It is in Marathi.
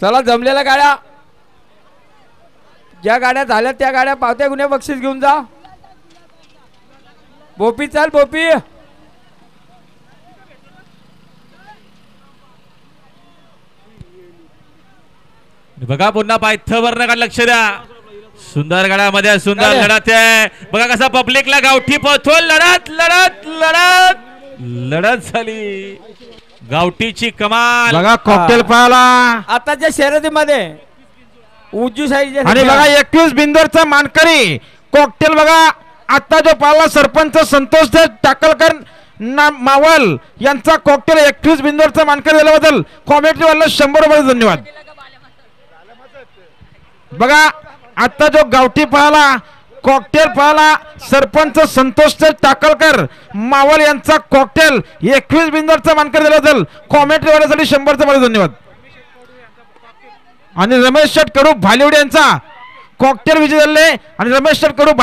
चला जमलेल्या गाड्या, ज्या गाड्या झाल्या त्या गाड्या पावत्या गुन्हे बक्षीस घेऊन जा. बोपी चल बोपी. बघा पुन्हा पायथ्यावर लक्ष द्या. सुंदर गडामध्ये सुंदर लढत आहे. बघा कसा पब्लिकला गावठी पळतो. लढत लढत लढत लढत झाली. गावठीची कमाल. बघा कॉकटेल पळाला आताच्या शर्यतीमध्ये उजू साईडच्या. आणि बघा 21 बिंदोरचा मानकरी कॉकटेल. बघा आता जो पळाला सरपंच संतोष टाकलकर मावल यांचा कॉकटेल 21 बिंदोरचा मानकरी दिल्याबद्दल कॉमेंट्री वाला 100 रुपये धन्यवाद. बघा आता जो गावठी पळाला कॉकटेल पळाला सरपंच संतोष टाकलकर मावल यांचा कॉकटेल 21 बिंदोरचा मानकरी दिल्याबद्दल कॉमेंट्री वाल्यासाठी 100 रुपये धन्यवाद. आणि रमेश शेट कडू भालिवडी यांचा कॉकटेल विजय झाले आणि रमेश शेट कडू